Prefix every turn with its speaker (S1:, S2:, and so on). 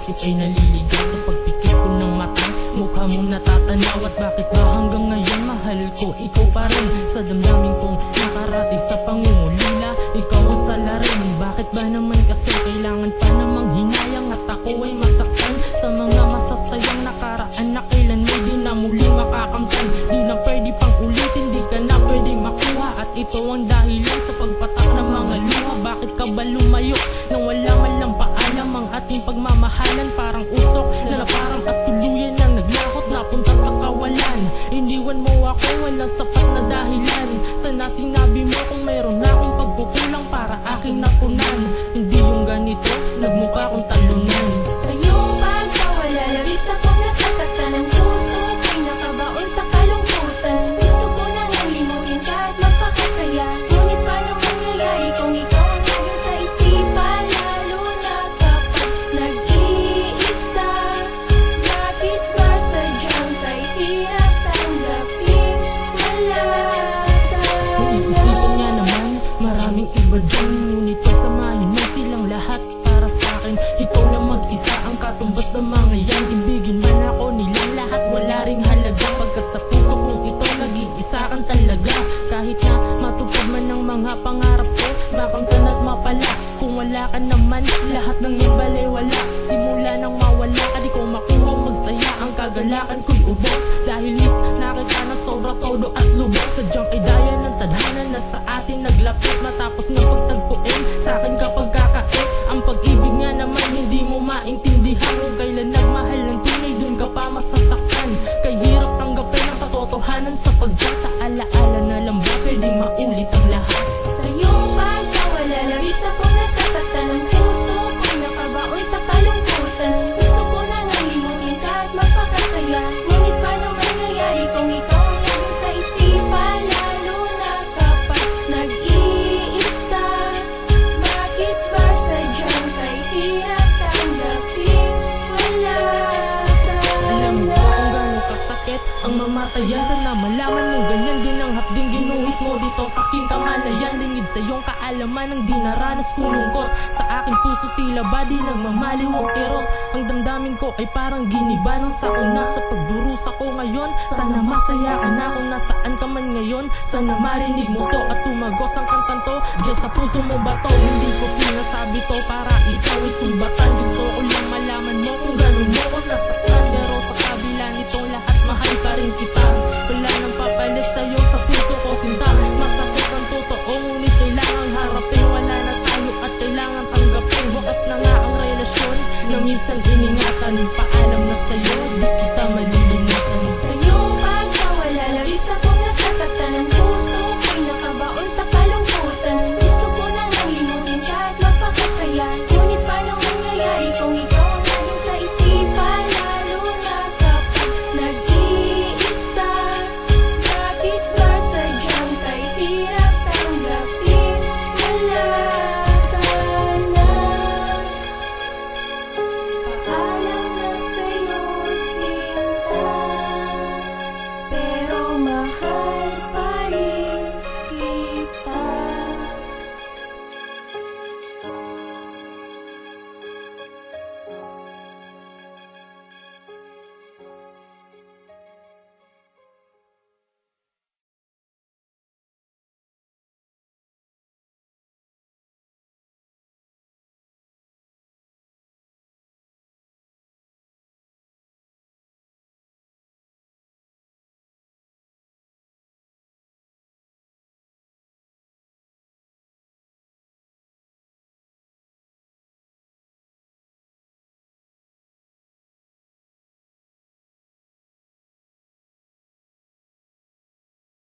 S1: isip ay naliligaw sa pagpikit ko ng mata. Mukha mo natatanaw at bakit ba hanggang ngayon mahal ko ikaw pa rin. Sa damdamin kong nakarati sa pangungulila, ikaw ang salarin. Bakit ba naman kasi kailangan pa namang hinayang at ako ay masaktan sa mga masasayang nakaraan na kailan mo di na muli makakamtan. Di na pwede pang ulitin, di ka na pwede makuha, at ito ang dahilan sa pagpatak ng mga luha. Bakit ka ba lumayo nang wala man lang paalam? Ang ating pagmamahalan parang usok na parang at tuluyan lang naglakot napunta sa kawalan. Iniwan mo ako walang sapat na dahilan. Sana sinabi mo kung mayroon na akong pagkukulang para aking napunan. Hindi yung ganito, nagmukha kong talunan.
S2: Sa iyong pagkawala, labis akong nasasaktan. Ang puso ko'y nakabaon sa kalungkutan. Gusto ko nang limutin ka at magpakasaya. Ngunit paano mangyayari kung ikaw ang laging sa isipan? Lalo na kapag nag-iisa. Bakit ba sadyang kay hirap tanggapin malatan?
S1: Kung iisipin nga naman, maraming iba dyan. Ngunit pagsamahin mo silang lahat para sa'kin. Ikaw lang mag-isa ang katumbas ng mga yan. Ibigin man ako nilang lahat, wala ring halaga. Pagkat sa puso kong ito, nag-iisa kang talaga. Kahit na matupad man ang mga pangarap ko, makamtan at mapala. Kung wala ka naman, lahat ng ibalay wala. Simula nang mawala ka, di ko makuha magsaya. Ang kagalakan ko'y ubos dahil is nakita na sobra todo at lubos. Sadyang ay daya ng tadhana na sa atin naglapit. Matapos ng pagtagpuin, sa'kin kapag kakait. Ang pag-ibig nga naman hindi mo maintindihan. Kung kailan nagmahal ng tunay, dun ka pa masasaktan. Kay hirap tanggapin ang katotohanan sapagkat sa alaala na lang ba pwedeng maulit ang lahat.
S2: Sa iyong pagkawala, labis akong nasasaktan. Ang puso ko'y nakabaon sa kalungkutan. Gusto ko nang limutin ka at magpakasaya. Ngunit paano mangyayari kung ikaw ang laging sa isipan? Lalo na kapag nag-iisa. Bakit ba sadyang kay hirap tanggapin malatan?
S1: Alam mo kung gano'ng kasakit ang mamatayan. Sana malaman mo ganyan din ang hapding ginuhit mo dito sa aking kamalayan. Lingid sa iyong kaalaman ang di naranas kong lungkot. Sa aking puso tila ba di nagmamaliw ang kirot. Ang damdamin ko ay parang giniba ng sauna sa pagdurusa ko ngayon. Sana masaya ka na kung nasaan ka man ngayon. Sana marinig mo to at tumagos ang kantang to. Diyan sa puso mo ba to? Hindi ko sinasabi to para ikaw ay sumbatan. Gusto ko lang malaman mo kung gano'n mo ko nasaktan. Pero sa kabila nitong lahat, mahal pa rin kita.